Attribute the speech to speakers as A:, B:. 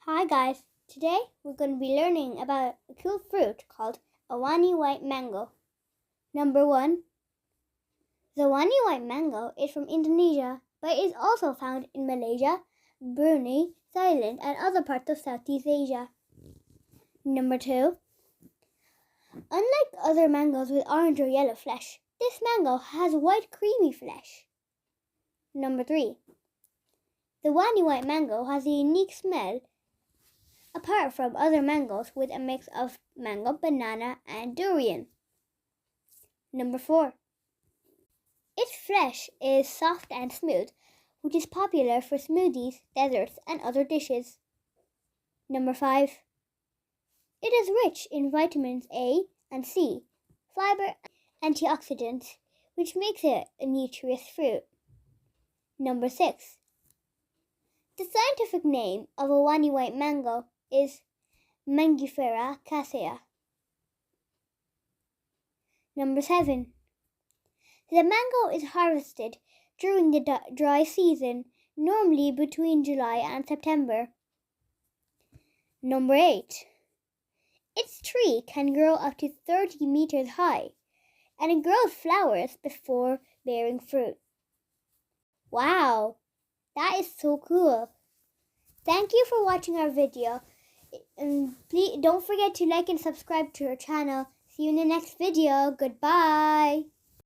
A: Hi guys, today we're going to be learning about a cool fruit called a Wani white mango. Number 1. The Wani white mango is from Indonesia, but is also found in Malaysia, Brunei, Thailand and other parts of Southeast Asia. Number 2. Unlike other mangoes with orange or yellow flesh, this mango has white creamy flesh. Number 3. The Wani white mango has a unique smell apart from other mangoes with a mix of mango, banana, and durian. Number 4. Its flesh is soft and smooth, which is popular for smoothies, desserts, and other dishes. Number 5. It is rich in vitamins A and C, fiber, and antioxidants, which makes it a nutritious fruit. Number 6. The scientific name of a Wani white mango is Mangifera casea. Number 7. The mango is harvested during the dry season, normally between July and September. Number 8. Its tree can grow up to 30 meters high, and it grows flowers before bearing fruit. Wow, that is so cool. Thank you for watching our video. And please don't forget to like and subscribe to our channel. See you in the next video. Goodbye.